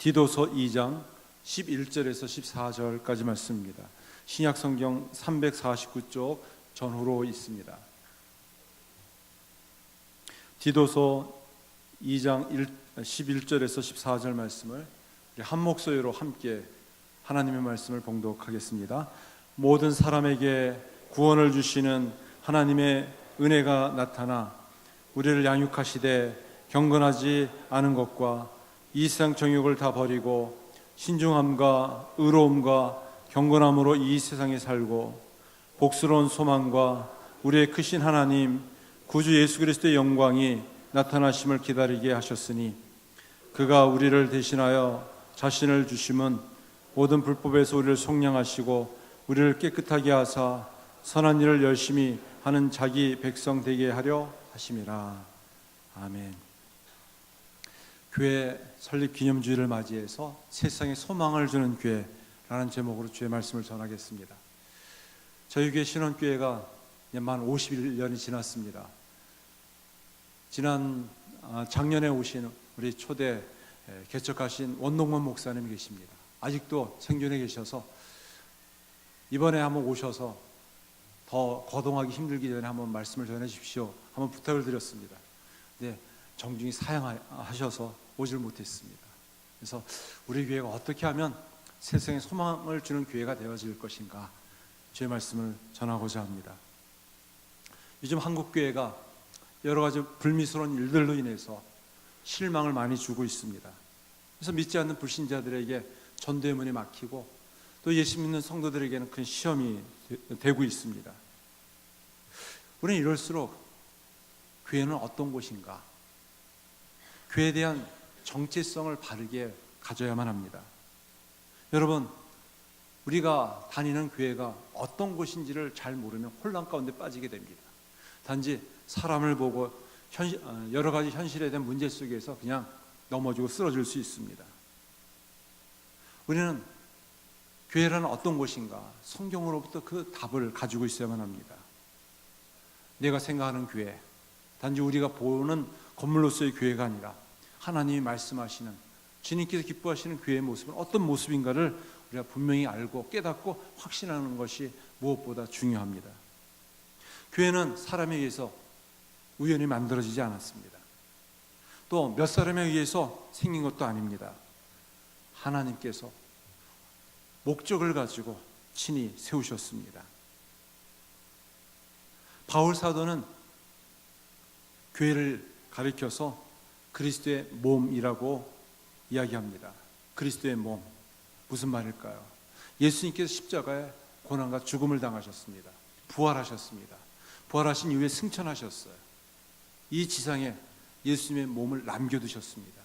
디도서 2장 11절에서 14절까지 말씀입니다. 신약성경 349쪽 전후로 있습니다. 디도서 2장 11절에서 14절 말씀을 한 목소리로 함께 하나님의 말씀을 봉독하겠습니다. 모든 사람에게 구원을 주시는 하나님의 은혜가 나타나 우리를 양육하시되 경건하지 않은 것과 이 세상 정욕을 다 버리고 신중함과 의로움과 경건함으로 이 세상에 살고 복스러운 소망과 우리의 크신 하나님 구주 예수 그리스도의 영광이 나타나심을 기다리게 하셨으니 그가 우리를 대신하여 자신을 주심은 모든 불법에서 우리를 속량하시고 우리를 깨끗하게 하사 선한 일을 열심히 하는 자기 백성 되게 하려 하심이라. 아멘. 교회 설립 기념주일을 맞이해서 세상에 소망을 주는 교회라는 제목으로 주의 말씀을 전하겠습니다. 저희 교회 신원교회가 만 51년이 지났습니다. 작년에 오신 우리 초대 개척하신 원동원 목사님이 계십니다. 아직도 생존해 계셔서 이번에 한번 오셔서 더 거동하기 힘들기 전에 한번 말씀을 전해 주십시오. 한번 부탁을 드렸습니다. 근데 정중히 사양하셔서 오질 못했습니다. 그래서 우리 교회가 어떻게 하면 세상에 소망을 주는 교회가 되어질 것인가 주의 말씀을 전하고자 합니다. 요즘 한국 교회가 여러 가지 불미스러운 일들로 인해서 실망을 많이 주고 있습니다. 그래서 믿지 않는 불신자들에게 전도의 문이 막히고 또 예수 믿는 성도들에게는 큰 시험이 되고 있습니다. 우리는 이럴수록 교회는 어떤 곳인가? 교회에 대한 정체성을 바르게 가져야만 합니다. 여러분, 우리가 다니는 교회가 어떤 곳인지를 잘 모르면 혼란 가운데 빠지게 됩니다. 단지 사람을 보고 여러 가지 현실에 대한 문제 속에서 그냥 넘어지고 쓰러질 수 있습니다. 우리는 교회라는 어떤 곳인가? 성경으로부터 그 답을 가지고 있어야만 합니다. 내가 생각하는 교회, 단지 우리가 보는 건물로서의 교회가 아니라 하나님이 말씀하시는, 주님께서 기뻐하시는 교회의 모습은 어떤 모습인가를 우리가 분명히 알고 깨닫고 확신하는 것이 무엇보다 중요합니다. 교회는 사람에 의해서 우연히 만들어지지 않았습니다. 또 몇 사람에 의해서 생긴 것도 아닙니다. 하나님께서 목적을 가지고 친히 세우셨습니다. 바울 사도는 교회를 가리켜서 그리스도의 몸이라고 이야기합니다. 그리스도의 몸, 무슨 말일까요? 예수님께서 십자가에 고난과 죽음을 당하셨습니다. 부활하셨습니다. 부활하신 이후에 승천하셨어요. 이 지상에 예수님의 몸을 남겨두셨습니다.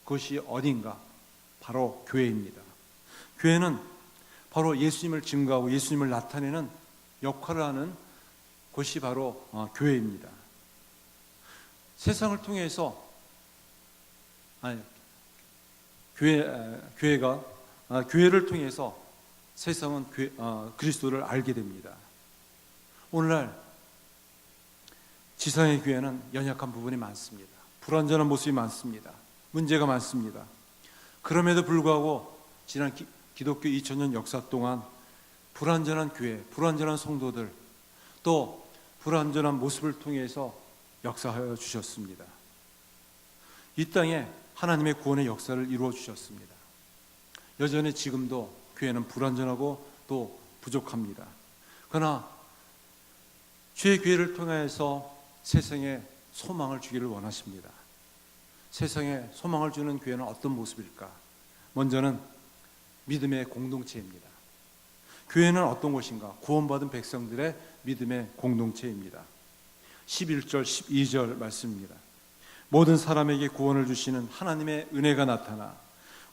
그것이 어딘가? 바로 교회입니다. 교회는 바로 예수님을 증거하고 예수님을 나타내는 역할을 하는 곳이 바로 교회입니다. 세상을 통해서 교회를 통해서 세상은 그리스도를 알게 됩니다. 오늘날 지상의 교회는 연약한 부분이 많습니다. 불완전한 모습이 많습니다. 문제가 많습니다. 그럼에도 불구하고 지난 기독교 2000년 역사 동안 불완전한 교회, 불완전한 성도들, 또 불완전한 모습을 통해서 역사하여 주셨습니다. 이 땅에 하나님의 구원의 역사를 이루어 주셨습니다. 여전히 지금도 교회는 불완전하고 또 부족합니다. 그러나 주의 교회를 통해서 세상에 소망을 주기를 원하십니다. 세상에 소망을 주는 교회는 어떤 모습일까? 먼저는 믿음의 공동체입니다. 교회는 어떤 곳인가? 구원받은 백성들의 믿음의 공동체입니다. 11절, 12절 말씀입니다. 모든 사람에게 구원을 주시는 하나님의 은혜가 나타나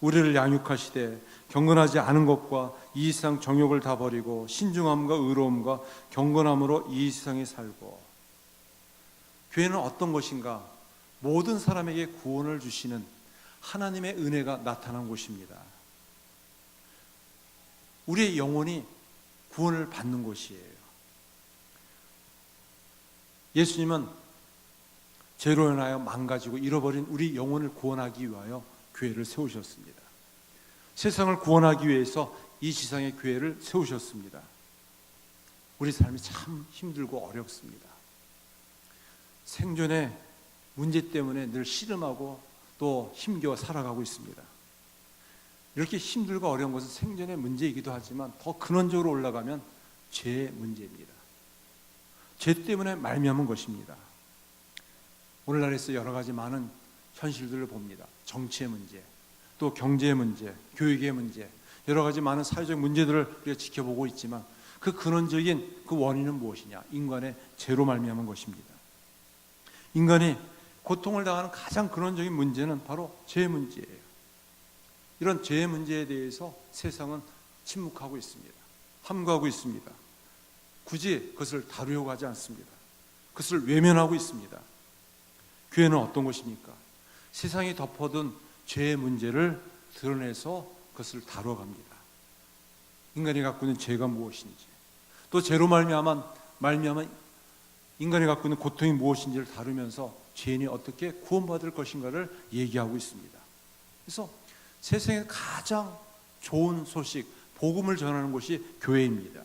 우리를 양육하시되 경건하지 않은 것과 이 세상 정욕을 다 버리고 신중함과 의로움과 경건함으로 이 세상에 살고. 교회는 어떤 것인가? 모든 사람에게 구원을 주시는 하나님의 은혜가 나타난 곳입니다. 우리의 영혼이 구원을 받는 곳이에요. 예수님은 죄로 인하여 망가지고 잃어버린 우리 영혼을 구원하기 위하여 교회를 세우셨습니다. 세상을 구원하기 위해서 이 지상의 교회를 세우셨습니다. 우리 삶이 참 힘들고 어렵습니다. 생존의 문제 때문에 늘 씨름하고 또 힘겨워 살아가고 있습니다. 이렇게 힘들고 어려운 것은 생존의 문제이기도 하지만 더 근원적으로 올라가면 죄의 문제입니다. 죄 때문에 말미암은 것입니다. 오늘날에서 여러 가지 많은 현실들을 봅니다. 정치의 문제, 또 경제의 문제, 교육의 문제, 여러 가지 많은 사회적 문제들을 우리가 지켜보고 있지만 그 근원적인 그 원인은 무엇이냐? 인간의 죄로 말미암은 것입니다. 인간이 고통을 당하는 가장 근원적인 문제는 바로 죄의 문제예요. 이런 죄의 문제에 대해서 세상은 침묵하고 있습니다. 함구하고 있습니다. 굳이 그것을 다루려고 하지 않습니다. 그것을 외면하고 있습니다. 교회는 어떤 것입니까? 세상이 덮어둔 죄의 문제를 드러내서 그것을 다뤄갑니다. 인간이 갖고 있는 죄가 무엇인지, 또 죄로 말미암은 인간이 갖고 있는 고통이 무엇인지를 다루면서 죄인이 어떻게 구원받을 것인가를 얘기하고 있습니다. 그래서 세상에 가장 좋은 소식, 복음을 전하는 곳이 교회입니다.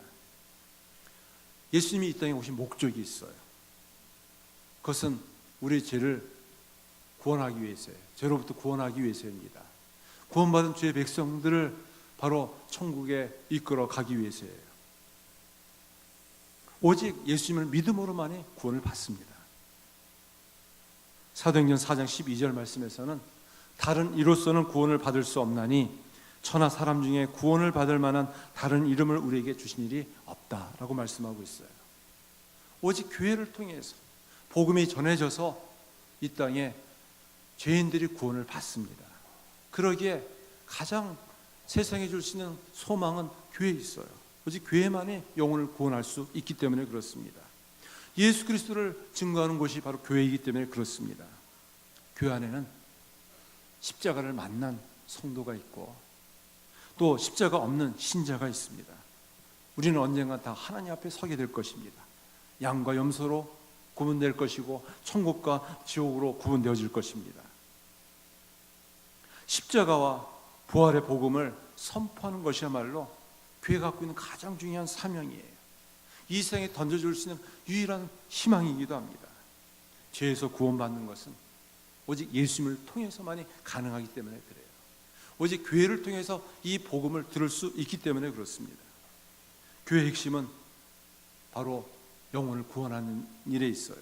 예수님이 이 땅에 오신 목적이 있어요. 그것은 우리 죄를 구원하기 위해서예요. 죄로부터 구원하기 위해서입니다. 구원받은 주의 백성들을 바로 천국에 이끌어 가기 위해서예요. 오직 예수님을 믿음으로만이 구원을 받습니다. 사도행전 4장 12절 말씀에서는 다른 이로서는 구원을 받을 수 없나니 천하 사람 중에 구원을 받을 만한 다른 이름을 우리에게 주신 일이 없다라고 말씀하고 있어요. 오직 교회를 통해서 복음이 전해져서 이 땅에 죄인들이 구원을 받습니다. 그러기에 가장 세상에 줄 수 있는 소망은 교회에 있어요. 오직 교회만이 영혼을 구원할 수 있기 때문에 그렇습니다. 예수 그리스도를 증거하는 곳이 바로 교회이기 때문에 그렇습니다. 교회 안에는 십자가를 만난 성도가 있고 또 십자가 없는 신자가 있습니다. 우리는 언젠가 다 하나님 앞에 서게 될 것입니다. 양과 염소로 구분될 것이고 천국과 지옥으로 구분되어질 것입니다. 십자가와 부활의 복음을 선포하는 것이야말로 교회가 갖고 있는 가장 중요한 사명이에요. 이 세상에 던져줄 수 있는 유일한 희망이기도 합니다. 죄에서 구원받는 것은 오직 예수님을 통해서만이 가능하기 때문에 그래요. 오직 교회를 통해서 이 복음을 들을 수 있기 때문에 그렇습니다. 교회의 핵심은 바로 영혼을 구원하는 일에 있어요.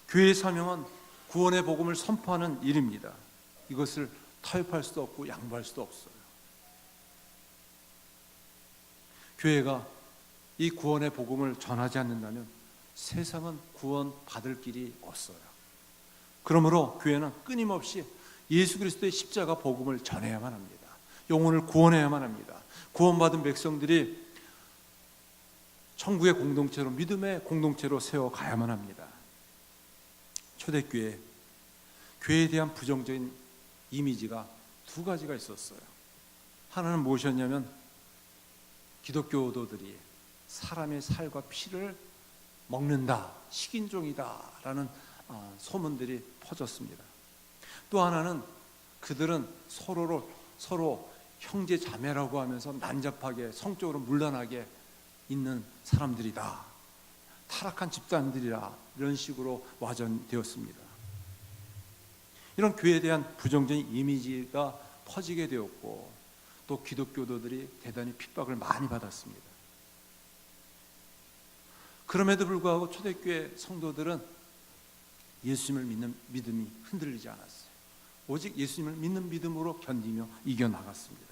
교회의 사명은 구원의 복음을 선포하는 일입니다. 이것을 타협할 수도 없고 양보할 수도 없어요. 교회가 이 구원의 복음을 전하지 않는다면 세상은 구원받을 길이 없어요. 그러므로 교회는 끊임없이 예수 그리스도의 십자가 복음을 전해야만 합니다. 영혼을 구원해야만 합니다. 구원받은 백성들이 천국의 공동체로, 믿음의 공동체로 세워가야만 합니다. 초대교회, 교회에 대한 부정적인 이미지가 두 가지가 있었어요. 하나는 무엇이었냐면 기독교도들이 사람의 살과 피를 먹는다, 식인종이다 라는 소문들이 퍼졌습니다. 또 하나는 그들은 서로 형제 자매라고 하면서 난잡하게 성적으로 문란하게 있는 사람들이다, 타락한 집단들이라, 이런 식으로 와전되었습니다. 이런 교회에 대한 부정적인 이미지가 퍼지게 되었고 또 기독교도들이 대단히 핍박을 많이 받았습니다. 그럼에도 불구하고 초대교회 성도들은 예수님을 믿는 믿음이 흔들리지 않았어요. 오직 예수님을 믿는 믿음으로 견디며 이겨나갔습니다.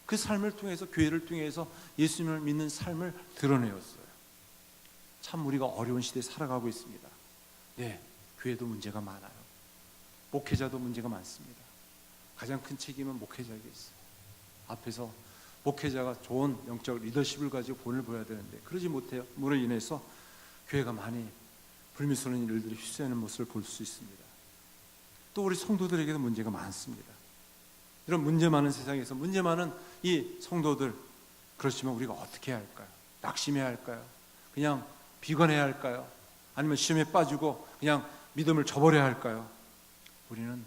그 삶을 통해서, 교회를 통해서 예수님을 믿는 삶을 드러내었어요. 참 우리가 어려운 시대에 살아가고 있습니다. 네, 교회도 문제가 많아요. 목회자도 문제가 많습니다. 가장 큰 책임은 목회자에게 있어요. 앞에서 목회자가 좋은 영적 리더십을 가지고 본을 보여야 되는데 그러지 못함으로 인해서 교회가 많이 불미스러운 일들이 휩싸이는 모습을 볼 수 있습니다. 또 우리 성도들에게도 문제가 많습니다. 이런 문제 많은 세상에서 문제 많은 이 성도들, 그렇지만 우리가 어떻게 해야 할까요? 낙심해야 할까요? 그냥 비관해야 할까요? 아니면 시험에 빠지고 그냥 믿음을 저버려야 할까요? 우리는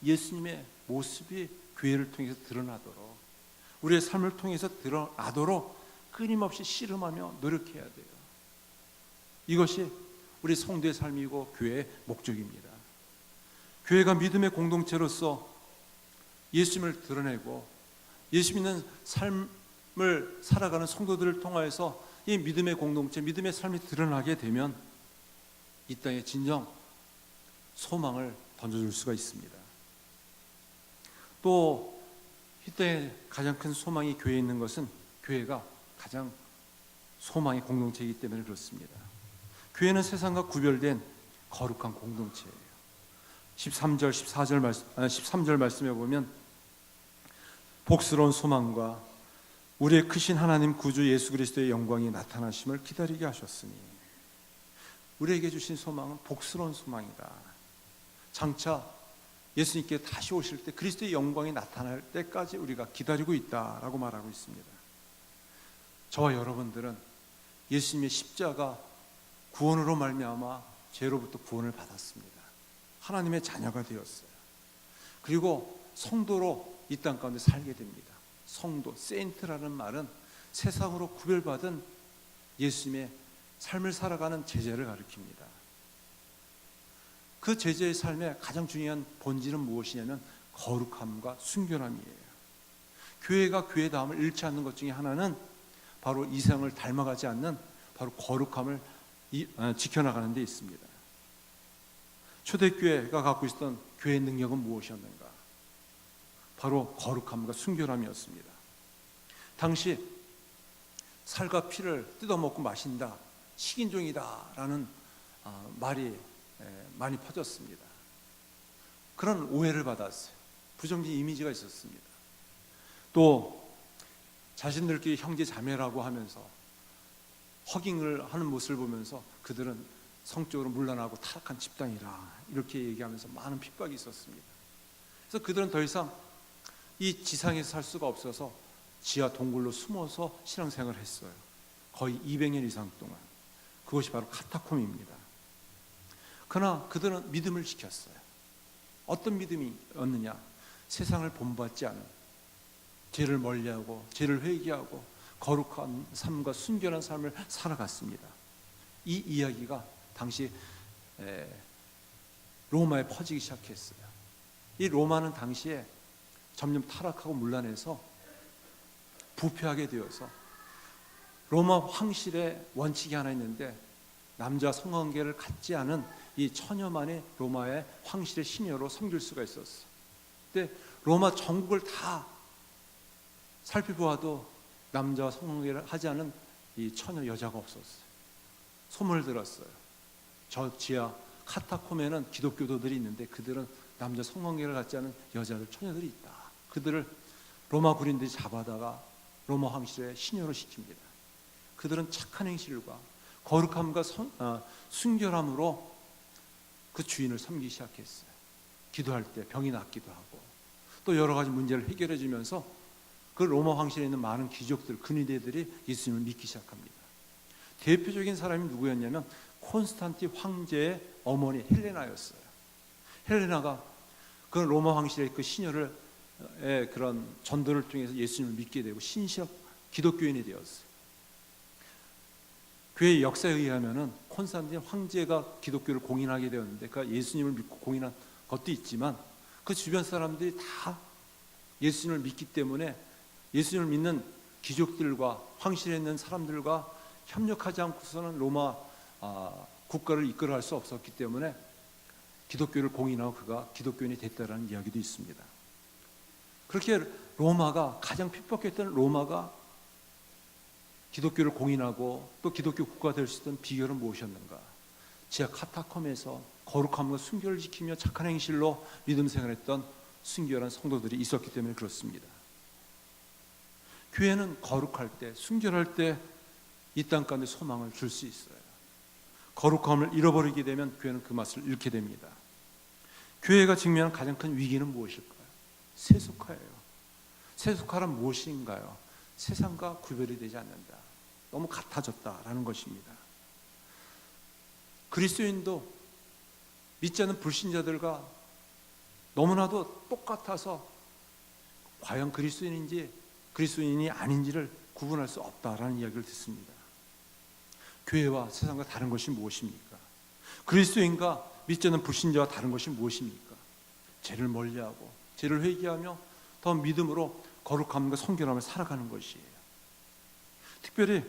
예수님의 모습이 교회를 통해서 드러나도록, 우리의 삶을 통해서 드러나도록 끊임없이 씨름하며 노력해야 돼요. 이것이 우리 성도의 삶이고 교회의 목적입니다. 교회가 믿음의 공동체로서 예수님을 드러내고 예수 믿는 삶을 살아가는 성도들을 통하여서 이 믿음의 공동체, 믿음의 삶이 드러나게 되면 이 땅에 진정 소망을 던져줄 수가 있습니다. 또 이 땅에 가장 큰 소망이 교회에 있는 것은 교회가 가장 소망의 공동체이기 때문에 그렇습니다. 교회는 세상과 구별된 거룩한 공동체예요. 13절 말씀에 보면 복스러운 소망과 우리의 크신 하나님 구주 예수 그리스도의 영광이 나타나심을 기다리게 하셨으니, 우리에게 주신 소망은 복스러운 소망이다. 장차 예수님께 다시 오실 때 그리스도의 영광이 나타날 때까지 우리가 기다리고 있다라고 말하고 있습니다. 저와 여러분들은 예수님의 십자가 구원으로 말미암아 죄로부터 구원을 받았습니다. 하나님의 자녀가 되었어요. 그리고 성도로 이 땅 가운데 살게 됩니다. 성도, 세인트라는 말은 세상으로 구별받은 예수님의 삶을 살아가는 제자를 가리킵니다. 그 제자의 삶의 가장 중요한 본질은 무엇이냐면 거룩함과 순결함이에요. 교회가 교회다움을 잃지 않는 것 중에 하나는 바로 이상을 닮아가지 않는 바로 거룩함을 지켜나가는 데 있습니다. 초대교회가 갖고 있었던 교회의 능력은 무엇이었는가? 바로 거룩함과 순결함이었습니다. 당시 살과 피를 뜯어먹고 마신다, 식인종이다라는 말이 많이 퍼졌습니다. 그런 오해를 받았어요. 부정적인 이미지가 있었습니다. 또 자신들끼리 형제 자매라고 하면서 허깅을 하는 모습을 보면서 그들은 성적으로 문란하고 타락한 집단이라 이렇게 얘기하면서 많은 핍박이 있었습니다. 그래서 그들은 더 이상 이 지상에서 살 수가 없어서 지하 동굴로 숨어서 신앙생활을 했어요. 거의 200년 이상 동안. 그것이 바로 카타콤입니다. 그러나 그들은 믿음을 지켰어요. 어떤 믿음이었느냐? 세상을 본받지 않은, 죄를 멀리하고 죄를 회개하고 거룩한 삶과 순결한 삶을 살아갔습니다. 이 이야기가 당시 로마에 퍼지기 시작했어요. 이 로마는 당시에 점점 타락하고 문란해서 부패하게 되어서 로마 황실의 원칙이 하나 있는데, 남자 성관계를 갖지 않은 이 처녀만이 로마의 황실의 시녀로 섬길 수가 있었어요. 근데 로마 전국을 다 살펴보아도 남자와 성관계를 하지 않은 이 처녀 여자가 없었어요. 소문을 들었어요. 저 지하 카타콤에는 기독교도들이 있는데 그들은 남자 성관계를 갖지 않은 여자들, 처녀들이 있다. 그들을 로마 군인들이 잡아다가 로마 황실의 시녀로 시킵니다. 그들은 착한 행실과 거룩함과 순결함으로 그 주인을 섬기기 시작했어요. 기도할 때 병이 낫기도 하고 또 여러 가지 문제를 해결해 주면서 그 로마 황실에 있는 많은 귀족들, 근위대들이 예수님을 믿기 시작합니다. 대표적인 사람이 누구였냐면 콘스탄티 황제의 어머니 헬레나였어요. 헬레나가 그 로마 황실의 그 시녀를 그런 전도를 통해서 예수님을 믿게 되고 신실한 기독교인이 되었어요. 교회의 역사에 의하면은 콘스탄틴 황제가 기독교를 공인하게 되었는데, 그가 예수님을 믿고 공인한 것도 있지만 그 주변 사람들이 다 예수님을 믿기 때문에 예수님을 믿는 귀족들과 황실에 있는 사람들과 협력하지 않고서는 로마 국가를 이끌어갈 수 없었기 때문에 기독교를 공인하고 그가 기독교인이 됐다라는 이야기도 있습니다. 그렇게 로마가 가장 핍박했던 로마가 기독교를 공인하고 또 기독교 국가가 될 수 있던 비결은 무엇이었는가? 지하 카타콤에서 거룩함과 순결을 지키며 착한 행실로 믿음 생활했던 순결한 성도들이 있었기 때문에 그렇습니다. 교회는 거룩할 때, 순결할 때 이 땅 가운데 소망을 줄 수 있어요. 거룩함을 잃어버리게 되면 교회는 그 맛을 잃게 됩니다. 교회가 직면한 가장 큰 위기는 무엇일까요? 세속화예요. 세속화란 무엇인가요? 세상과 구별이 되지 않는다. 너무 같아졌다라는 것입니다. 그리스도인도 믿지 않는 불신자들과 너무나도 똑같아서 과연 그리스도인이 아닌지를 구분할 수 없다라는 이야기를 듣습니다. 교회와 세상과 다른 것이 무엇입니까? 그리스도인과 믿지 않는 불신자와 다른 것이 무엇입니까? 죄를 멀리하고 죄를 회개하며 더 믿음으로 거룩함과 성결함을 살아가는 것이에요. 특별히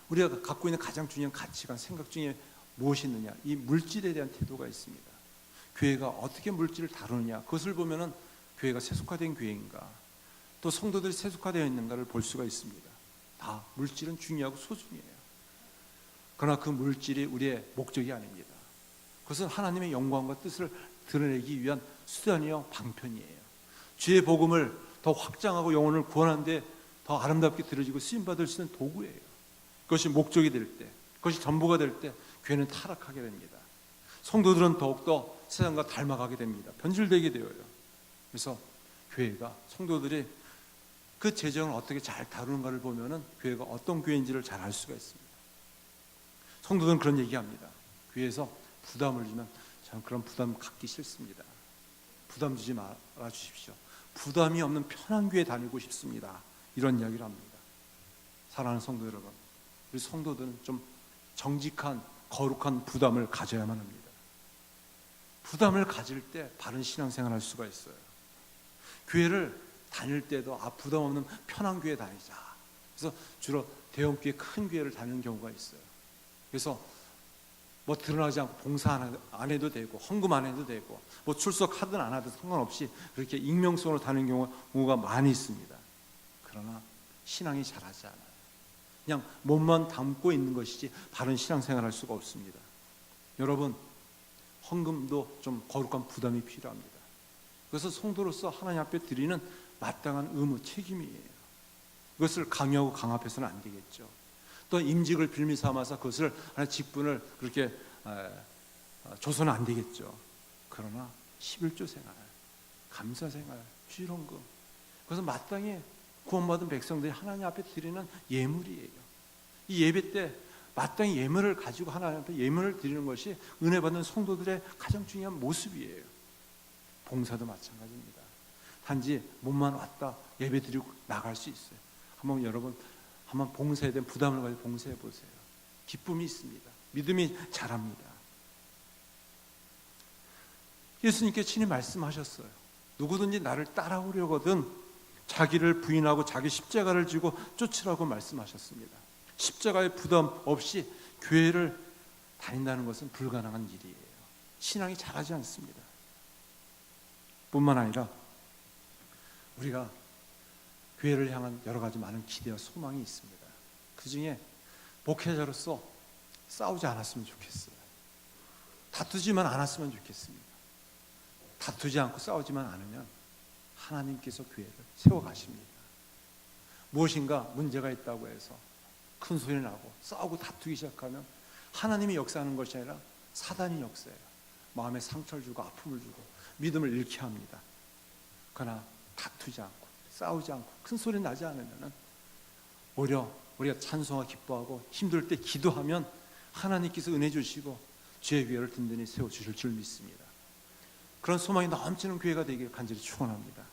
우리가 갖고 있는 가장 중요한 가치관, 생각 중에 무엇이 있느냐? 이 물질에 대한 태도가 있습니다. 교회가 어떻게 물질을 다루느냐, 그것을 보면은 교회가 세속화된 교회인가, 또 성도들이 세속화되어 있는가를 볼 수가 있습니다. 다 물질은 중요하고 소중해요. 그러나 그 물질이 우리의 목적이 아닙니다. 그것은 하나님의 영광과 뜻을 드러내기 위한 수단이요 방편이에요. 주의 복음을 더 확장하고 영혼을 구원하는 데 더 아름답게 드려지고 쓰임받을 수 있는 도구예요. 그것이 목적이 될 때, 그것이 전부가 될 때 교회는 타락하게 됩니다. 성도들은 더욱더 세상과 닮아가게 됩니다. 변질되게 되어요. 그래서 교회가, 성도들이 그 재정을 어떻게 잘 다루는가를 보면은 교회가 어떤 교회인지를 잘 알 수가 있습니다. 성도들은 그런 얘기합니다. 교회에서 부담을 주면 저는 그런 부담 갖기 싫습니다. 부담 주지 말아 주십시오. 부담이 없는 편한 교회 다니고 싶습니다. 이런 이야기를 합니다. 사랑하는 성도 여러분, 우리 성도들은 좀 정직한 거룩한 부담을 가져야만 합니다. 부담을 가질 때 바른 신앙생활을 할 수가 있어요. 교회를 다닐 때도 부담 없는 편한 교회 다니자. 그래서 주로 대형교회, 큰 교회를 다니는 경우가 있어요. 그래서 뭐 드러나지 않고 봉사 안 해도 되고 헌금 안 해도 되고 뭐 출석하든 안 하든 상관없이 그렇게 익명성으로 다니는 경우가 많이 있습니다. 그러나 신앙이 자라지 않아요. 그냥 몸만 담고 있는 것이지 바른 신앙생활을 할 수가 없습니다. 여러분, 헌금도 좀 거룩한 부담이 필요합니다. 그래서 성도로서 하나님 앞에 드리는 마땅한 의무, 책임이에요. 그것을 강요하고 강압해서는 안 되겠죠. 또 임직을 빌미 삼아서 그것을 하나의 직분을 그렇게 줘서는 안 되겠죠. 그러나 11조 생활, 감사 생활, 주일헌금, 그것은 마땅히 구원받은 백성들이 하나님 앞에 드리는 예물이에요. 이 예배 때 마땅히 예물을 가지고 하나님 앞에 예물을 드리는 것이 은혜 받는 성도들의 가장 중요한 모습이에요. 봉사도 마찬가지입니다. 단지 몸만 왔다 예배 드리고 나갈 수 있어요. 여러분 한번 봉사에 대한 부담을 가지고 봉사해 보세요. 기쁨이 있습니다. 믿음이 자랍니다. 예수님께서 친히 말씀하셨어요. 누구든지 나를 따라오려거든 자기를 부인하고 자기 십자가를 지고 쫓으라고 말씀하셨습니다. 십자가의 부담 없이 교회를 다닌다는 것은 불가능한 일이에요. 신앙이 자라지 않습니다. 뿐만 아니라 우리가 교회를 향한 여러 가지 많은 기대와 소망이 있습니다. 그 중에 목회자로서 싸우지 않았으면 좋겠어요. 다투지만 않았으면 좋겠습니다. 다투지 않고 싸우지만 않으면 하나님께서 교회를 세워가십니다. 무엇인가 문제가 있다고 해서 큰 소리 나고 싸우고 다투기 시작하면 하나님이 역사하는 것이 아니라 사단이 역사해요. 마음에 상처를 주고 아픔을 주고 믿음을 잃게 합니다. 그러나 다투지 않고 싸우지 않고 큰 소리 나지 않으면 오히려 우리가 찬송하고 기뻐하고 힘들 때 기도하면 하나님께서 은혜 주시고 주의 위를 든든히 세워주실 줄 믿습니다. 그런 소망이 넘치는 교회가 되기를 간절히 축원합니다.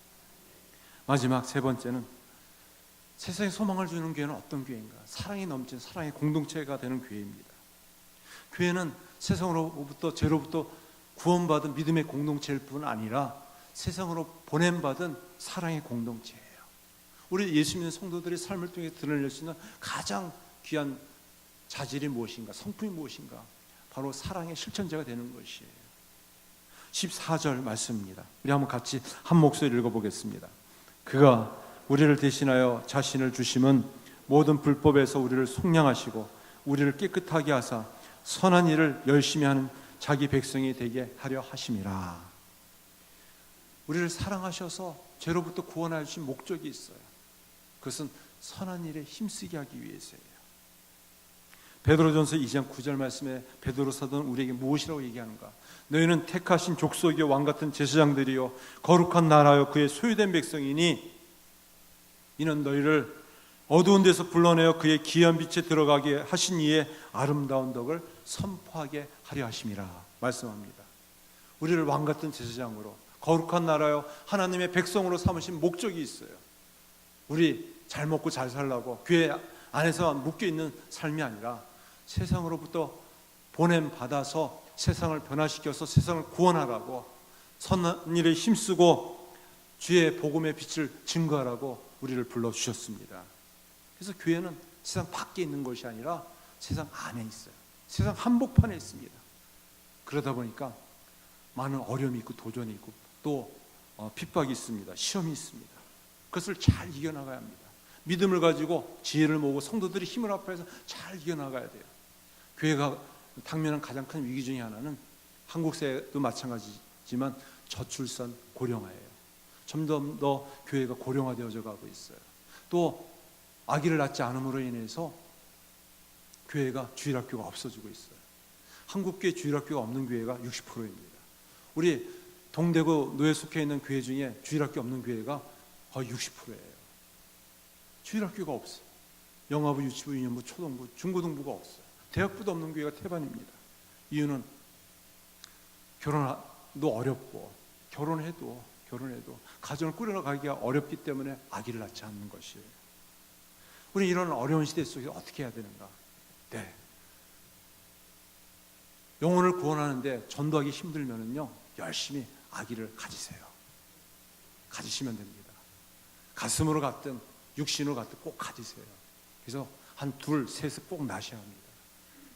마지막 세 번째는 세상에 소망을 주는 교회는 어떤 교회인가? 사랑이 넘치는 사랑의 공동체가 되는 교회입니다. 교회는 세상으로부터 죄로부터 구원받은 믿음의 공동체일 뿐 아니라 세상으로 보냄받은 사랑의 공동체예요. 우리 예수 믿는 성도들의 삶을 통해 드러낼 수 있는 가장 귀한 자질이 무엇인가? 성품이 무엇인가? 바로 사랑의 실천자가 되는 것이에요. 14절 말씀입니다. 우리 한번 같이 한 목소리 읽어보겠습니다. 그가 우리를 대신하여 자신을 주심은 모든 불법에서 우리를 속량하시고 우리를 깨끗하게 하사 선한 일을 열심히 하는 자기 백성이 되게 하려 하심이라. 우리를 사랑하셔서 죄로부터 구원하여 주신 목적이 있어요. 그것은 선한 일에 힘쓰게 하기 위해서예요. 베드로전서 2장 9절 말씀에 베드로 사도는 우리에게 무엇이라고 얘기하는가? 너희는 택하신 족속이요 왕같은 제사장들이요 거룩한 나라요 그의 소유된 백성이니 이는 너희를 어두운 데서 불러내어 그의 귀한 빛에 들어가게 하신 이의 아름다운 덕을 선포하게 하려 하심이라 말씀합니다. 우리를 왕같은 제사장으로 거룩한 나라요 하나님의 백성으로 삼으신 목적이 있어요. 우리 잘 먹고 잘 살라고 교회 안에서만 묶여있는 삶이 아니라 세상으로부터 보냄 받아서 세상을 변화시켜서 세상을 구원하라고, 선한 일에 힘쓰고 주의 복음의 빛을 증거하라고 우리를 불러주셨습니다. 그래서 교회는 세상 밖에 있는 것이 아니라 세상 안에 있어요. 세상 한복판에 있습니다. 그러다 보니까 많은 어려움이 있고 도전이 있고 또 핍박이 있습니다. 시험이 있습니다. 그것을 잘 이겨나가야 합니다. 믿음을 가지고 지혜를 모으고 성도들이 힘을 합해서 잘 이겨나가야 돼요. 교회가 당면한 가장 큰 위기 중에 하나는 한국 사회도 마찬가지지만 저출산 고령화예요. 점점 더 교회가 고령화되어져 가고 있어요. 또 아기를 낳지 않음으로 인해서 교회가 주일학교가 없어지고 있어요. 한국교회 주일학교가 없는 교회가 60%입니다. 우리 동대구 노예 속해 있는 교회 중에 주일학교 없는 교회가 거의 60%예요. 주일학교가 없어요. 영아부, 유치부, 유년부, 초등부, 중고등부가 없어요. 대학부도 없는 교회가 태반입니다. 이유는 결혼도 어렵고 결혼해도 가정을 꾸려나가기가 어렵기 때문에 아기를 낳지 않는 것이에요. 우리 이런 어려운 시대 속에 어떻게 해야 되는가? 네. 영혼을 구원하는데 전도하기 힘들면은요, 열심히 아기를 가지세요. 가지시면 됩니다. 가슴으로 갔든 육신으로 갔든 꼭 가지세요. 그래서 한 둘, 셋을 꼭 낳으셔야 합니다.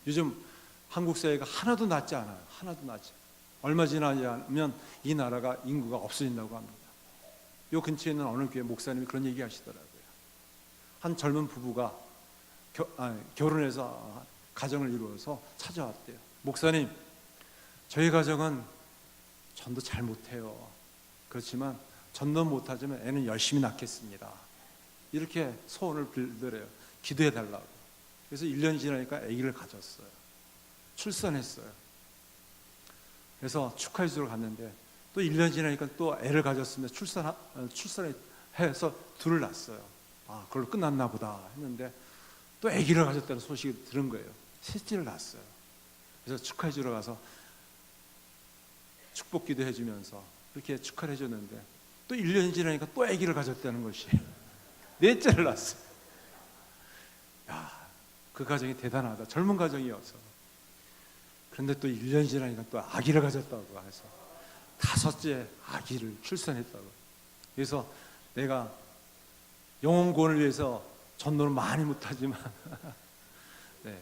요즘 한국 사회가 하나도 낳지 않아요. 하나도 낳지. 얼마 지나지 않으면 이 나라가 인구가 없어진다고 합니다. 요 근처에 있는 어느 교회 목사님이 그런 얘기 하시더라고요. 한 젊은 부부가 결혼해서 가정을 이루어서 찾아왔대요. 목사님, 저희 가정은 전도 잘 못해요. 그렇지만 전도 못하지만 애는 열심히 낳겠습니다. 이렇게 소원을 빌더래요. 기도해 달라고. 그래서 1년이 지나니까 아기를 가졌어요. 출산했어요. 그래서 축하해 주러 갔는데 또 1년 지나니까 또 애를 가졌으면 출산해서 둘을 낳았어요. 아, 그걸로 끝났나 보다 했는데 또 아기를 가졌다는 소식을 들은 거예요. 셋째를 낳았어요. 그래서 축하해 주러 가서 축복 기도해 주면서 그렇게 축하를 해줬는데 또 1년이 지나니까 또 아기를 가졌다는 것이 넷째를 낳았어요. 야, 그 가정이 대단하다. 젊은 가정이어서. 그런데 또 1년이 지나니까 또 아기를 가졌다고 해서 다섯째 아기를 출산했다고. 그래서 내가 영혼 구원을 위해서 전도를 많이 못하지만 네,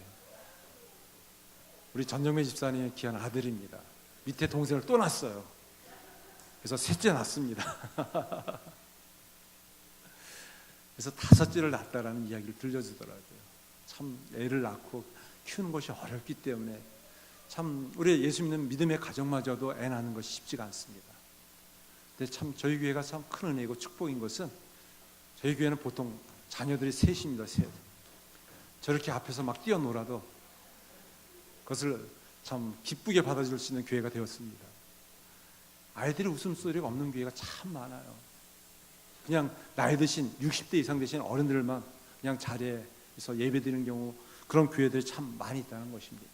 우리 전정매 집사님의 귀한 아들입니다. 밑에 동생을 또 낳았어요. 그래서 셋째 낳습니다. 그래서 다섯째를 낳았다라는 이야기를 들려주더라고요. 참 애를 낳고 키우는 것이 어렵기 때문에 참 우리 예수 믿는 믿음의 가정마저도 애 낳는 것이 쉽지가 않습니다. 근데 참 저희 교회가 참 큰 은혜이고 축복인 것은 저희 교회는 보통 자녀들이 셋입니다. 셋. 저렇게 앞에서 막 뛰어놀아도 그것을 참 기쁘게 받아줄 수 있는 교회가 되었습니다. 아이들의 웃음소리가 없는 교회가 참 많아요. 그냥 나이 드신 60대 이상 되신 어른들만 그냥 자리에서 예배드리는 경우 그런 교회들이 참 많이 있다는 것입니다.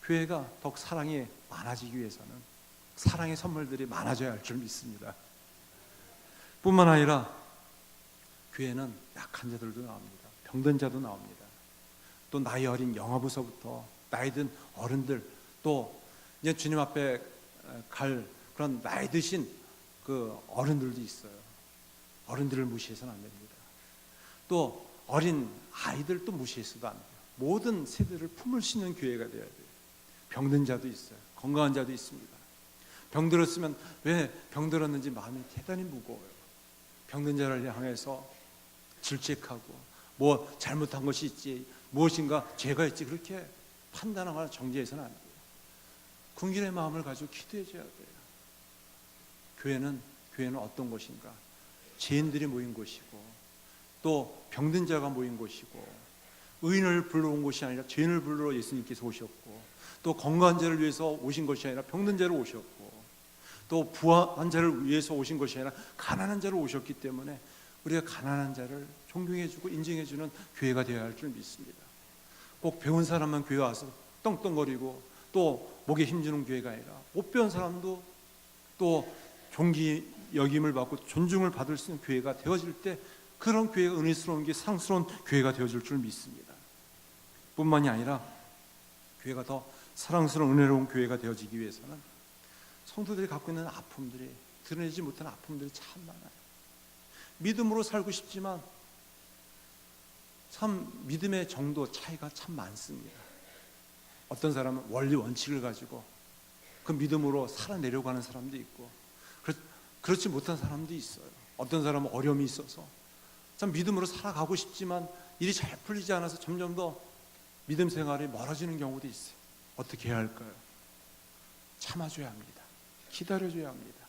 교회가 더욱 사랑이 많아지기 위해서는 사랑의 선물들이 많아져야 할 줄 믿습니다. 뿐만 아니라 교회는 약한 자들도 나옵니다. 병든 자도 나옵니다. 또 나이 어린 영아부서부터 나이 든 어른들, 또 이제 주님 앞에 갈 그런 나이 드신 그 어른들도 있어요. 어른들을 무시해서는 안 됩니다. 또 어린 아이들도 무시해서도 안 돼요. 모든 세대를 품을 수 있는 교회가 되어야 돼요. 병든 자도 있어요. 건강한 자도 있습니다. 병들었으면 왜 병들었는지 마음이 대단히 무거워요. 병든 자를 향해서 질책하고 뭐 잘못한 것이 있지, 무엇인가 죄가 있지, 그렇게 판단하거나 정죄해서는 안 돼요. 긍휼의 마음을 가지고 기도해 줘야 돼요. 교회는 어떤 곳인가? 죄인들이 모인 곳이고 또 병든 자가 모인 곳이고 의인을 불러온 곳이 아니라 죄인을 불러 예수님께서 오셨고 또 건강한 자를 위해서 오신 것이 아니라 병든 자를 오셨고 또 부한 자를 위해서 오신 것이 아니라 가난한 자를 오셨기 때문에 우리가 가난한 자를 존경해주고 인정해주는 교회가 되어야 할 줄 믿습니다. 꼭 배운 사람만 교회 와서 떵떵거리고 또 목에 힘주는 교회가 아니라 못 배운 사람도 또 존귀 여김을 받고 존중을 받을 수 있는 교회가 되어질 때 그런 교회가 은혜스러운 게 상스러운 교회가 되어질 줄 믿습니다. 뿐만이 아니라 교회가 더 사랑스러운 은혜로운 교회가 되어지기 위해서는 성도들이 갖고 있는 아픔들이, 드러내지 못한 아픔들이 참 많아요. 믿음으로 살고 싶지만 참 믿음의 정도 차이가 참 많습니다. 어떤 사람은 원리 원칙을 가지고 그 믿음으로 살아내려고 하는 사람도 있고, 그렇지 못한 사람도 있어요. 어떤 사람은 어려움이 있어서 참 믿음으로 살아가고 싶지만 일이 잘 풀리지 않아서 점점 더 믿음 생활이 멀어지는 경우도 있어요. 어떻게 해야 할까요? 참아줘야 합니다. 기다려줘야 합니다.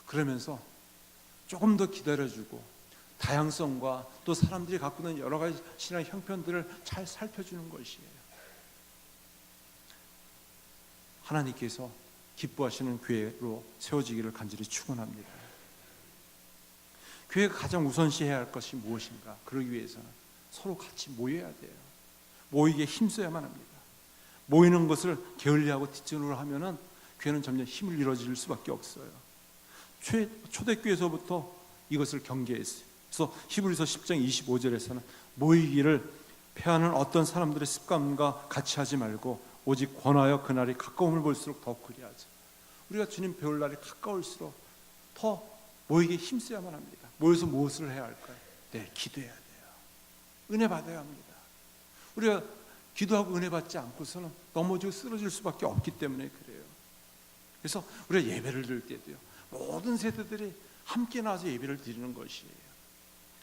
그러면서 조금 더 기다려주고 다양성과 또 사람들이 갖고 있는 여러 가지 신앙의 형편들을 잘 살펴주는 것이에요. 하나님께서 기뻐하시는 교회로 세워지기를 간절히 축원합니다. 교회가 가장 우선시해야 할 것이 무엇인가? 그러기 위해서는 서로 같이 모여야 돼요. 모이기에 힘써야만 합니다. 모이는 것을 게을리하고 뒷전으로 하면은 교회는 점점 힘을 잃어질 수밖에 없어요. 초대교회에서부터 이것을 경계했어요. 그래서 히브리서 10장 25절에서는 모이기를 패하는 어떤 사람들의 습관과 같이 하지 말고 오직 권하여 그날이 가까움을 볼수록 더 그리하자. 우리가 주님 배울 날이 가까울수록 더 모이기에 힘써야만 합니다. 모여서 무엇을 해야 할까요? 네, 기도해야 돼요. 은혜 받아야 합니다. 우리가 기도하고 은혜 받지 않고서는 넘어지고 쓰러질 수밖에 없기 때문에 그래요. 그래서 우리가 예배를 드릴 때도요, 모든 세대들이 함께 나와서 예배를 드리는 것이에요.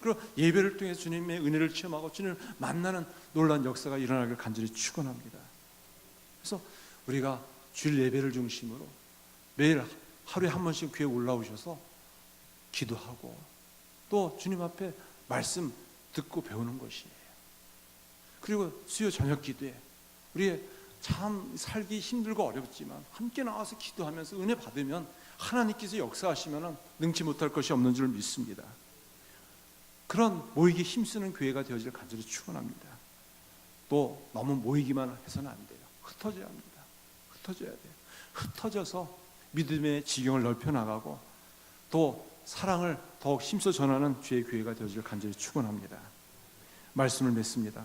그리고 예배를 통해 주님의 은혜를 체험하고 주님을 만나는 놀라운 역사가 일어나길 간절히 축원합니다. 그래서 우리가 주일 예배를 중심으로 매일 하루에 한 번씩 교회에 올라오셔서 기도하고 또 주님 앞에 말씀 듣고 배우는 것이에요. 그리고 수요 저녁 기도에 우리 참 살기 힘들고 어렵지만 함께 나와서 기도하면서 은혜 받으면 하나님께서 역사하시면 능치 못할 것이 없는 줄 믿습니다. 그런 모이기 힘쓰는 교회가 되어질 간절히 축원합니다. 또 너무 모이기만 해서는 안 돼요. 흩어져야 합니다. 흩어져야 돼요. 흩어져서 믿음의 지경을 넓혀나가고 또 사랑을 더욱 힘써 전하는 주의 교회가 되어질 간절히 축원합니다. 말씀을 맺습니다.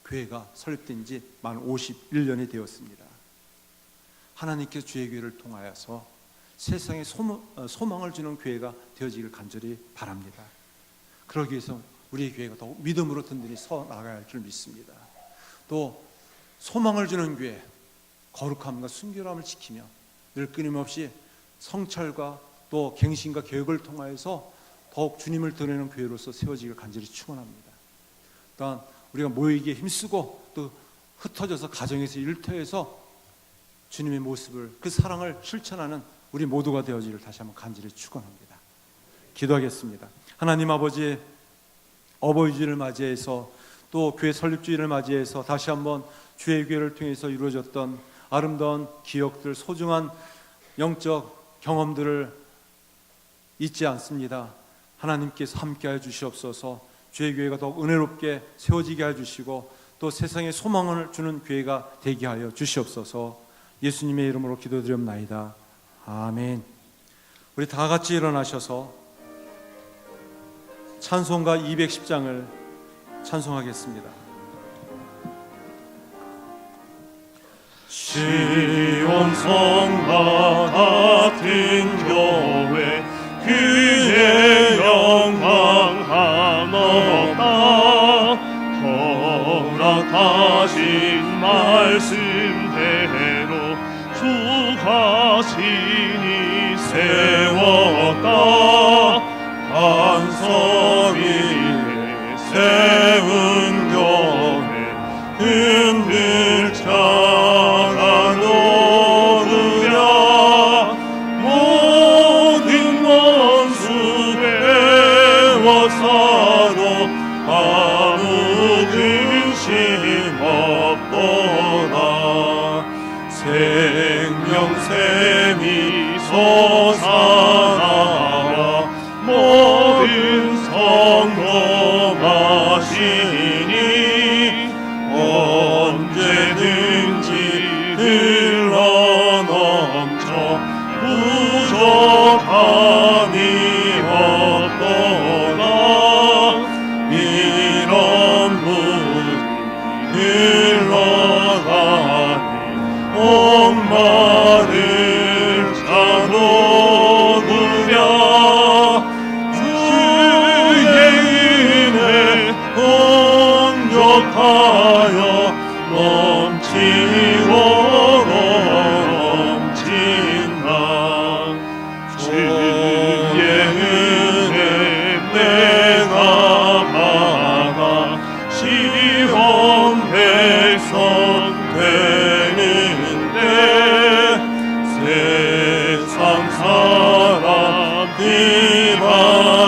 교회가 설립된 지 만 51년이 되었습니다. 하나님께서 주의 교회를 통하여서 세상에 소망을 주는 교회가 되어지길 간절히 바랍니다. 그러기 위해서 우리의 교회가 더욱 믿음으로 든든히 서 나가야 할 줄 믿습니다. 또 소망을 주는 교회, 거룩함과 순결함을 지키며 늘 끊임없이 성찰과 또 갱신과 개혁을 통하여서 더욱 주님을 드러내는 교회로서 세워지길 간절히 축원합니다. 또한 우리가 모이기에 힘쓰고 또 흩어져서 가정에서 일터에서 주님의 모습을, 그 사랑을 실천하는 우리 모두가 되어지기를 다시 한번 간절히 축원합니다. 기도하겠습니다. 하나님 아버지, 어버이주일을 맞이해서 또 교회 설립주일을 맞이해서 다시 한번 주의 교회를 통해서 이루어졌던 아름다운 기억들, 소중한 영적 경험들을 잊지 않습니다. 하나님께서 함께하여 주시옵소서. 주의 교회가 더욱 은혜롭게 세워지게 해주시고 또 세상에 소망을 주는 교회가 되게 하여 주시옵소서. 예수님의 이름으로 기도드리옵나이다. 아멘. 우리 다 같이 일어나셔서 찬송가 210장을 찬송하겠습니다. 시온 성과 같은 교회, 그의 영광 한없다. 허락하신 말씀대로 주가 신이 세웠다. 반석 위에 세운 교회, 흔들자가 놓으랴. 모든 원수 배워서도 아무 근심 없도다. 바라